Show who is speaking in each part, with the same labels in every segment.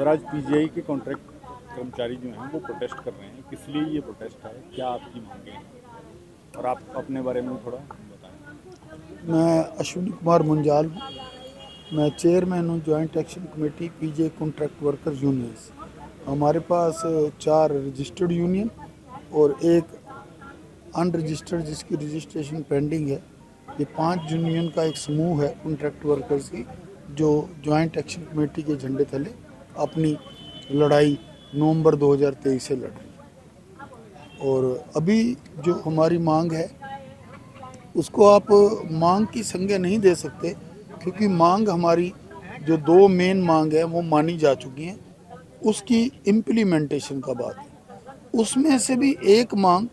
Speaker 1: Sir आज PGI के contract कर्मचारी जो हैं वो प्रोटेस्ट कर रहे हैं, किस लिए ये प्रोटेस्ट है, क्या आपकी मांगे हैं और आप अपने बारे में थोड़ा बताएं।
Speaker 2: मैं अश्विनी कुमार मुंजाल हूँ। मैं चेयरमैन हूँ जॉइंट एक्शन कमेटी पीजे कॉन्ट्रैक्ट वर्कर्स यूनियंस। हमारे पास 4 रजिस्टर्ड यूनियन और एक अनरजिस्टर्ड जिसकी रजिस्ट्रेशन पेंडिंग है। ये 5 यूनियन का एक समूह है कॉन्ट्रैक्ट वर्कर्स की, जो जॉइंट एक्शन कमेटी के झंडे तले अपनी लड़ाई नवंबर 2023 से लड़ रही है। और अभी जो हमारी मांग है उसको आप मांग की संज्ञा नहीं दे सकते, क्योंकि मांग हमारी जो 2 मेन मांग है वो मानी जा चुकी हैं। उसकी इम्प्लीमेंटेशन का बात है, उसमें से भी एक मांग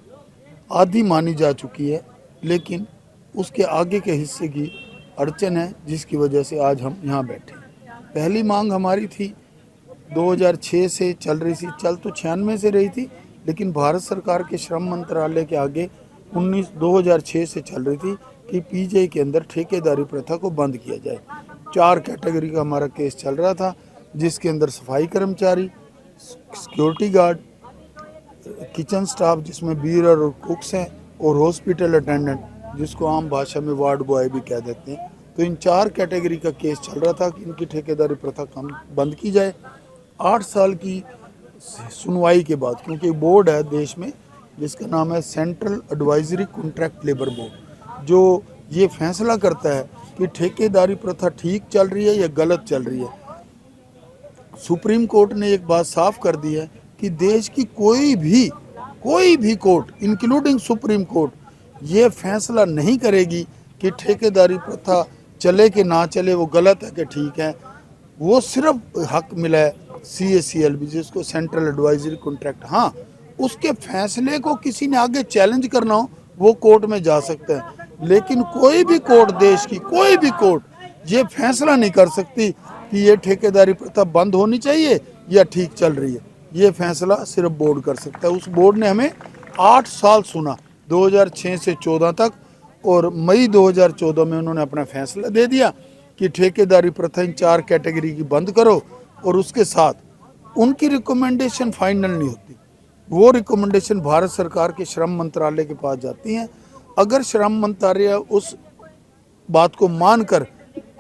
Speaker 2: आधी मानी जा चुकी है, लेकिन उसके आगे के हिस्से की अड़चन है, जिसकी वजह से आज हम यहाँ बैठे हैं। पहली मांग हमारी थी 2006 से चल रही थी, चल तो 96 से रही थी, लेकिन भारत सरकार के श्रम मंत्रालय के आगे 2006 से चल रही थी कि पीजीआई के अंदर ठेकेदारी प्रथा को बंद किया जाए। 4 कैटेगरी का हमारा केस चल रहा था, जिसके अंदर सफाई कर्मचारी, सिक्योरिटी गार्ड, किचन स्टाफ जिसमें बीयर और कुक्स हैं, और हॉस्पिटल अटेंडेंट जिसको आम भाषा में वार्ड बॉय भी कह देते हैं। तो इन 4 कैटेगरी का केस चल रहा था कि इनकी ठेकेदारी प्रथा कम बंद की जाए। 8 साल की सुनवाई के बाद, क्योंकि बोर्ड है देश में जिसका नाम है central advisory contract labour board, जो ये फैसला करता है कि ठेकेदारी प्रथा ठीक चल रही है या गलत चल रही है। सुप्रीम कोर्ट ने एक बात साफ कर दी है कि देश की कोई भी कोर्ट इंक्लूडिंग सुप्रीम कोर्ट ये फैसला नहीं करेगी कि ठेकेदारी प्रथा चले कि ना चले, वो गलत है कि ठीक है। वो सिर्फ हक मिला है CACLB, जिसको सेंट्रल एडवाइजरी कॉन्ट्रैक्ट। हाँ, उसके फैसले को किसी ने आगे चैलेंज करना हो वो कोर्ट में जा सकता है, लेकिन कोई भी कोर्ट, देश की कोई भी कोर्ट ये फैसला नहीं कर सकती कि ये ठेकेदारी प्रथा बंद होनी चाहिए या ठीक चल रही है। ये फैसला सिर्फ बोर्ड कर सकता है। उस बोर्ड ने हमें 8 साल सुना, 2006 से 14 तक, और मई 2014 में उन्होंने अपना फैसला दे दिया कि ठेकेदारी प्रथा इन 4 कैटेगरी की बंद करो। और उसके साथ उनकी रिकमेंडेशन फाइनल नहीं होती, वो रिकमेंडेशन भारत सरकार के श्रम मंत्रालय के पास जाती हैं। अगर श्रम मंत्रालय उस बात को मानकर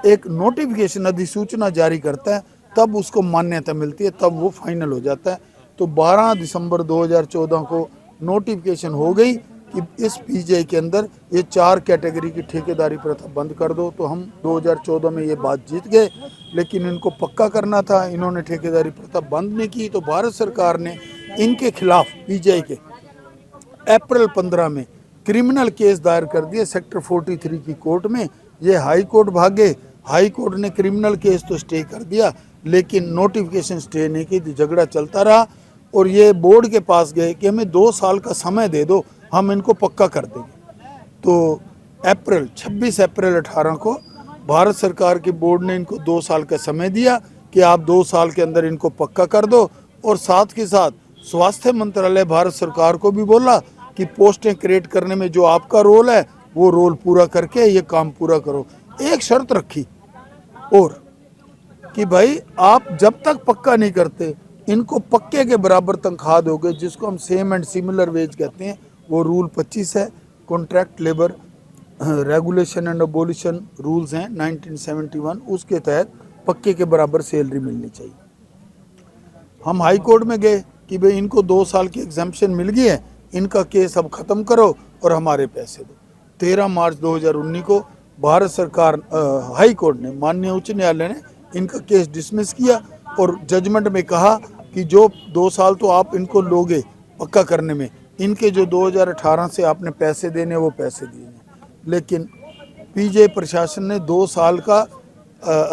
Speaker 2: एक नोटिफिकेशन अधिसूचना जारी करता है, तब उसको मान्यता मिलती है, तब वो फाइनल हो जाता है। तो 12 दिसंबर 2014 को नोटिफिकेशन हो गई कि इस पीजीआई के अंदर ये 4 कैटेगरी की ठेकेदारी प्रथा बंद कर दो। तो हम 2014 में ये बात जीत गए, लेकिन इनको पक्का करना था, इन्होंने ठेकेदारी प्रथा बंद नहीं की। तो भारत सरकार ने इनके खिलाफ पीजीआई के अप्रैल 15 में क्रिमिनल केस दायर कर दिए सेक्टर 43 की कोर्ट में। ये हाई कोर्ट भागे, हाई कोर्ट ने क्रिमिनल केस तो स्टे कर दिया, लेकिन नोटिफिकेशन स्टे नहीं की। झगड़ा चलता रहा और ये बोर्ड के पास गए कि हमें 2 साल का समय दे दो, हम इनको पक्का कर देंगे। तो 26 अप्रैल 18 को भारत सरकार के बोर्ड ने इनको 2 साल का समय दिया कि आप 2 साल के अंदर इनको पक्का कर दो। और साथ के साथ स्वास्थ्य मंत्रालय भारत सरकार को भी बोला कि पोस्टें क्रिएट करने में जो आपका रोल है वो रोल पूरा करके ये काम पूरा करो। एक शर्त रखी और कि भाई आप जब तक पक्का नहीं करते इनको पक्के के बराबर तनख्वाह दोगे, जिसको हम सेम एंड सिमिलर वेज कहते हैं। वो रूल 25 है, contract labour regulation and abolition rules हैं 1971, उसके तहत पक्के के बराबर सैलरी मिलनी चाहिए। हम हाई कोर्ट में गए कि भाई इनको 2 साल की एग्जाम्पशन मिल गई है, इनका केस अब ख़त्म करो और हमारे पैसे दो। 13 मार्च 2019 को भारत सरकार हाई कोर्ट ने, माननीय उच्च न्यायालय ने इनका केस डिसमिस किया और जजमेंट में कहा कि जो 2 साल तो आप इनको लोगे पक्का करने में, इनके जो 2018 से आपने पैसे देने वो पैसे दिए। लेकिन पीजीआई प्रशासन ने 2 साल का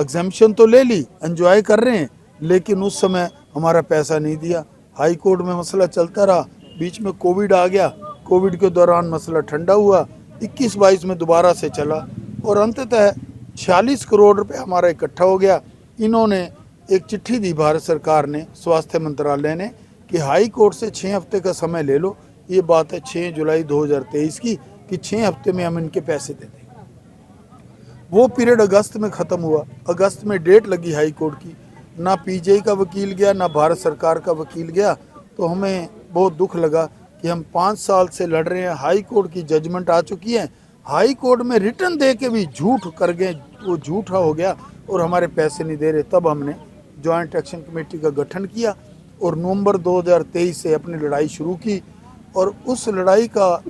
Speaker 2: एग्जाम्पशन तो ले ली, एंजॉय कर रहे हैं, लेकिन उस समय हमारा पैसा नहीं दिया। हाई कोर्ट में मसला चलता रहा, बीच में कोविड आ गया, कोविड के दौरान मसला ठंडा हुआ, 21-22 में दोबारा से चला और अंततः 46 करोड़ रुपए हमारा इकट्ठा हो गया। इन्होंने एक चिट्ठी दी भारत सरकार ने, स्वास्थ्य मंत्रालय ने, कि हाई कोर्ट से 6 हफ्ते का समय ले लो। ये बात है 6 जुलाई 2023 की, कि 6 हफ्ते में हम इनके पैसे दे देंगे। वो पीरियड अगस्त में ख़त्म हुआ, अगस्त में डेट लगी हाई कोर्ट की। ना पीजीआई का वकील गया, ना भारत सरकार का वकील गया। तो हमें बहुत दुख लगा कि हम 5 साल से लड़ रहे हैं, हाई कोर्ट की जजमेंट आ चुकी है, हाई कोर्ट में रिटर्न दे के भी झूठ कर गए, वो झूठा हो गया और हमारे पैसे नहीं दे रहे। तब हमने जॉइंट एक्शन कमेटी का गठन किया और नवंबर 2023 से अपनी लड़ाई शुरू की। और उस लड़ाई का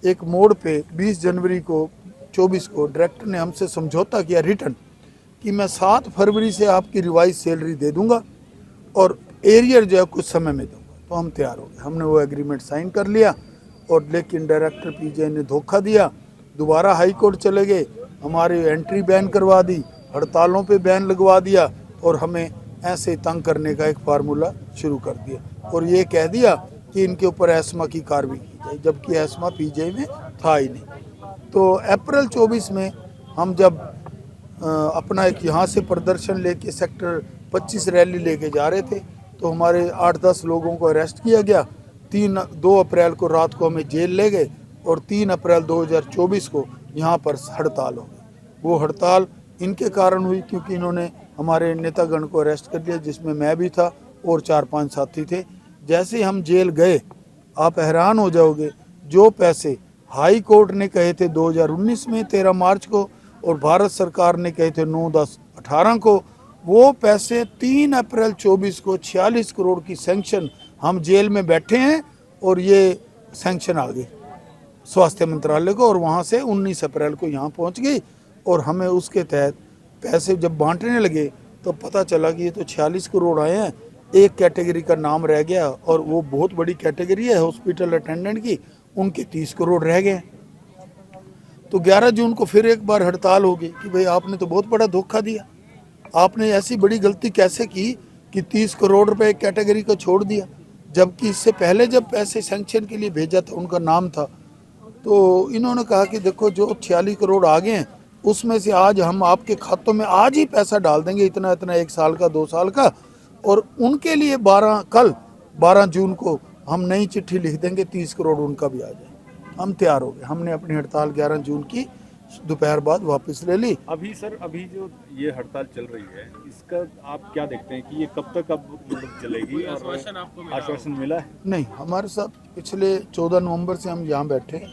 Speaker 2: एक मोड़ पे 20 जनवरी को 24 को डायरेक्टर ने हमसे समझौता किया रिटर्न कि मैं 7 फरवरी से आपकी रिवाइज सैलरी दे दूंगा और एरियर जो है कुछ समय में दूंगा। तो हम तैयार हो गए, हमने वो एग्रीमेंट साइन कर लिया। और लेकिन डायरेक्टर पीजीआई ने धोखा दिया, दोबारा हाई कोर्ट चले गए, हमारी एंट्री बैन करवा दी, हड़तालों पे बैन लगवा दिया और हमें ऐसे तंग करने का एक फार्मूला शुरू कर दिया और ये कह दिया कि इनके ऊपर एस्मा की कार्रवाई की जाए, जबकि एस्मा पीजीआई में था ही नहीं। तो अप्रैल 24 में हम जब अपना एक यहाँ से प्रदर्शन लेके सेक्टर 25 रैली लेके जा रहे थे तो हमारे 8-10 लोगों को अरेस्ट किया गया। 2 अप्रैल को रात को हमें जेल ले गए और 3 अप्रैल 2024 को यहाँ पर हड़ताल हो गई। वो हड़ताल इनके कारण हुई क्योंकि इन्होंने हमारे नेतागण को अरेस्ट कर लिया, जिसमें मैं भी था और 4-5 साथी थे। जैसे हम जेल गए, आप हैरान हो जाओगे, जो पैसे हाई कोर्ट ने कहे थे 2019 में 13 मार्च को और भारत सरकार ने कहे थे 9-10-18 को, वो पैसे 3 अप्रैल 24 को 46 करोड़ की सैंक्शन, हम जेल में बैठे हैं और ये सैंक्शन आ गई स्वास्थ्य मंत्रालय को और वहाँ से 19 अप्रैल को यहाँ पहुँच गई। और हमें उसके तहत पैसे जब बांटने लगे तो पता चला कि ये तो 46 करोड़ आए हैं, एक कैटेगरी का नाम रह गया और वो बहुत बड़ी कैटेगरी है हॉस्पिटल अटेंडेंट की, उनके 30 करोड़ रह गए। तो 11 जून को फिर एक बार हड़ताल हो गई कि भाई आपने तो बहुत बड़ा धोखा दिया, आपने ऐसी बड़ी गलती कैसे की कि 30 करोड़ रुपए एक कैटेगरी को छोड़ दिया, जबकि इससे पहले जब पैसे सैंक्शन के लिए भेजा था उनका नाम था। तो इन्होंने कहा कि देखो जो 46 करोड़ आ गए हैं उसमें से आज हम आपके खातों में आज ही पैसा डाल देंगे, इतना इतना 1 साल का 2 साल का, और उनके लिए कल 12 जून को हम नई चिट्ठी लिख देंगे, 30 करोड़ उनका भी आ जाए। हम तैयार हो गए, हमने अपनी हड़ताल 11 जून की दोपहर बाद वापस ले ली।
Speaker 1: अभी सर, अभी जो ये हड़ताल चल रही है, इसका आप क्या देखते हैं कि ये कब तक अब मतलब चलेगी? आश्वासन मिला है?
Speaker 2: नहीं, हमारे साथ पिछले 14 नवंबर से हम यहाँ बैठे,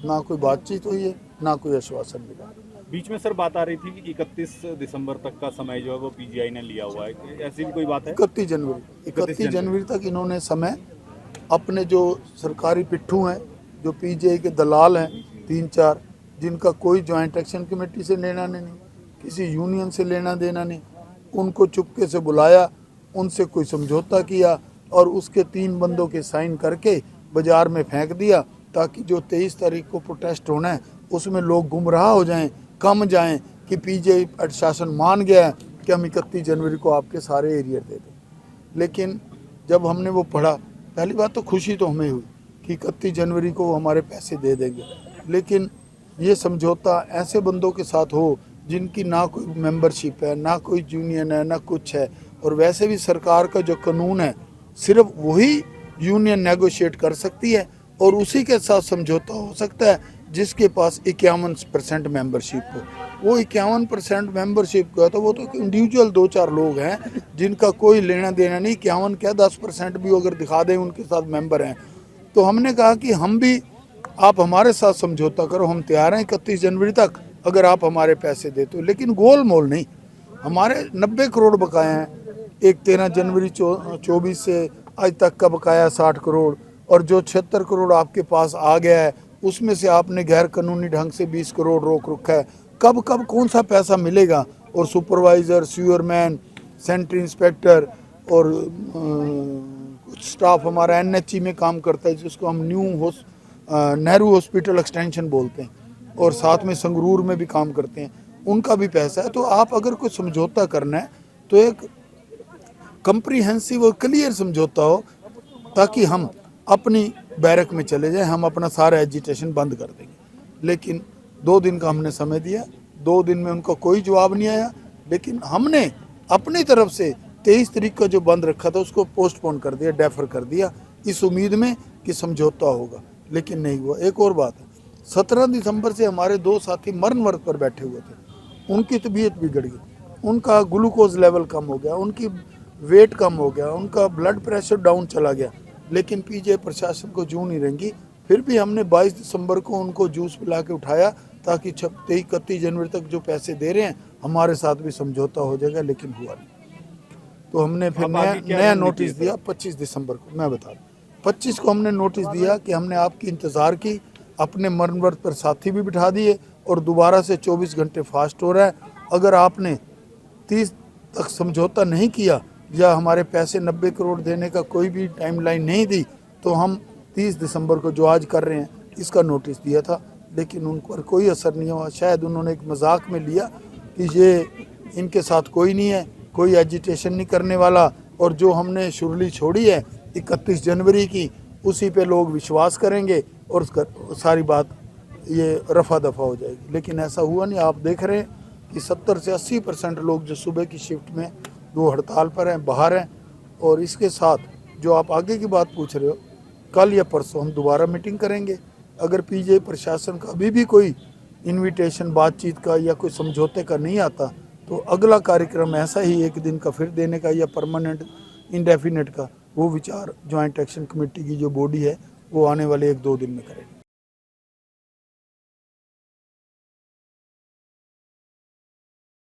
Speaker 2: ना कोई बातचीत हुई है, ना कोई आश्वासन मिला।
Speaker 1: बीच में सर बात आ रही थी कि 31 दिसंबर तक का समय जो है वो पीजीआई ने लिया हुआ है, ऐसी भी कोई बात है?
Speaker 2: 31 जनवरी तक इन्होंने समय अपने जो सरकारी पिट्ठू हैं, जो पीजीआई के दलाल हैं 3-4, जिनका कोई जॉइंट एक्शन कमेटी से लेना नहीं, किसी यूनियन से लेना देना नहीं, उनको चुपके से बुलाया, उनसे कोई समझौता किया और उसके 3 बंदों के साइन करके बाज़ार में फेंक दिया ताकि जो 23 तारीख को प्रोटेस्ट होना है उसमें लोग गुमराह हो जाएं, कम जाएं कि पीजीआई प्रशासन मान गया है कि हम 31 जनवरी को आपके सारे एरिया दे दें। लेकिन जब हमने वो पढ़ा, पहली बात तो खुशी तो हमें हुई कि 31 जनवरी को वो हमारे पैसे दे देंगे, लेकिन ये समझौता ऐसे बंदों के साथ हो जिनकी ना कोई मेंबरशिप है, ना कोई यूनियन है, ना कुछ है, और वैसे भी सरकार का जो कानून है सिर्फ वही यूनियन नेगोशिएट कर सकती है और उसी के साथ समझौता हो सकता है जिसके पास 51% मेंबरशिप हो। वो 51% मेंबरशिप का तो वो तो इंडिविजुअल 2-4 लोग हैं जिनका कोई लेना देना नहीं, 51 क्या 10% भी अगर दिखा दें उनके साथ मेंबर हैं। तो हमने कहा कि हम भी, आप हमारे साथ समझौता करो, हम तैयार हैं 31 जनवरी तक अगर आप हमारे पैसे देते हो, लेकिन गोल मोल नहीं। हमारे 90 करोड़ बकाया हैं, एक 13 जनवरी 24 से आज तक का बकाया 60 करोड़, और जो 76 करोड़ आपके पास आ गया है उसमें से आपने गैर कानूनी ढंग से 20 करोड़ रोक रखा है। कब कौन सा पैसा मिलेगा? और सुपरवाइज़र, सीवरमैन, सेंट्री इंस्पेक्टर और कुछ स्टाफ हमारा एनएचई में काम करता है जिसको हम नेहरू हॉस्पिटल एक्सटेंशन बोलते हैं, और साथ में संगरूर में भी काम करते हैं, उनका भी पैसा है। तो आप अगर कोई समझौता करना है तो एक कंप्रीहेंसिव और क्लियर समझौता हो ताकि हम अपनी बैरक में चले जाएं, हम अपना सारा एजिटेशन बंद कर देंगे। लेकिन 2 दिन का हमने समय दिया, 2 दिन में उनका कोई जवाब नहीं आया, लेकिन हमने अपनी तरफ से 23 तारीख का जो बंद रखा था उसको पोस्टपोन कर दिया, डेफर कर दिया, इस उम्मीद में कि समझौता होगा, लेकिन नहीं हुआ। एक और बात है, 17 दिसंबर से हमारे 2 साथी मरण वर्ग पर बैठे हुए थे, उनकी तबीयत बिगड़ गई, उनका ग्लूकोज लेवल कम हो गया, उनकी वेट कम हो गया, उनका ब्लड प्रेशर डाउन चला गया, लेकिन पीजीआई प्रशासन को जूं नहीं रेंगी। फिर भी हमने 22 दिसंबर को उनको जूस पिला के उठाया ताकि 31 जनवरी तक जो पैसे दे रहे हैं हमारे साथ भी समझौता हो जाएगा, लेकिन हुआ नहीं। तो हमने फिर
Speaker 1: अब आगे क्या
Speaker 2: नया
Speaker 1: रणनीति
Speaker 2: नोटिस
Speaker 1: है,
Speaker 2: दिया 25 दिसंबर को। मैं बता दूं 25 को हमने नोटिस दिया कि हमने आपकी इंतज़ार की, अपने मरण व्रत पर साथी भी बिठा दिए और दोबारा से 24 घंटे फास्ट हो रहा है। अगर आपने 30 तक समझौता नहीं किया या हमारे पैसे 90 करोड़ देने का कोई भी टाइमलाइन नहीं दी तो हम 30 दिसंबर को जो आज कर रहे हैं इसका नोटिस दिया था, लेकिन उन पर कोई असर नहीं हुआ। शायद उन्होंने एक मजाक में लिया कि ये इनके साथ कोई नहीं है, कोई एजिटेशन नहीं करने वाला, और जो हमने शुरली छोड़ी है 31 जनवरी की उसी पे लोग विश्वास करेंगे और सारी बात ये रफा दफा हो जाएगी। लेकिन ऐसा हुआ नहीं। आप देख रहे हैं कि 70 से 80% लोग जो सुबह की शिफ्ट में वो हड़ताल पर हैं, बाहर हैं। और इसके साथ जो आप आगे की बात पूछ रहे हो, कल या परसों हम दोबारा मीटिंग करेंगे। अगर पीजीआई प्रशासन का अभी भी कोई इनविटेशन बातचीत का या कोई समझौते का नहीं आता तो अगला कार्यक्रम ऐसा ही एक दिन का फिर देने का या परमानेंट इंडेफिनेट का वो विचार जॉइंट एक्शन कमेटी की जो बॉडी है वो आने वाले 1-2 दिन में करेगी।